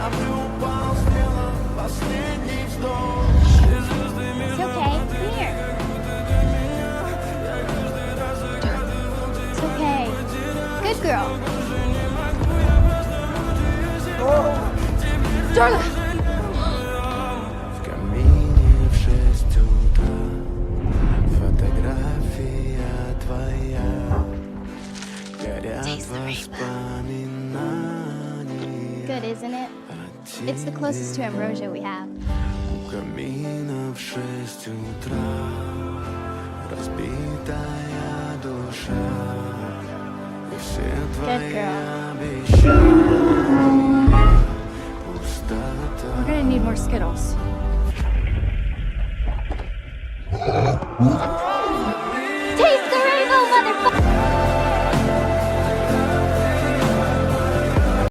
It's okay. Come here. It's okay. Good girl. Darla! В камине в 6 утра фотография твоя. Горят воспоминания. Good, isn't it? It's the closest to ambrosia we have. У камина в 6 утра разбитая душа. И все твои girl. обещания пустота. We're gonna need more Skittles.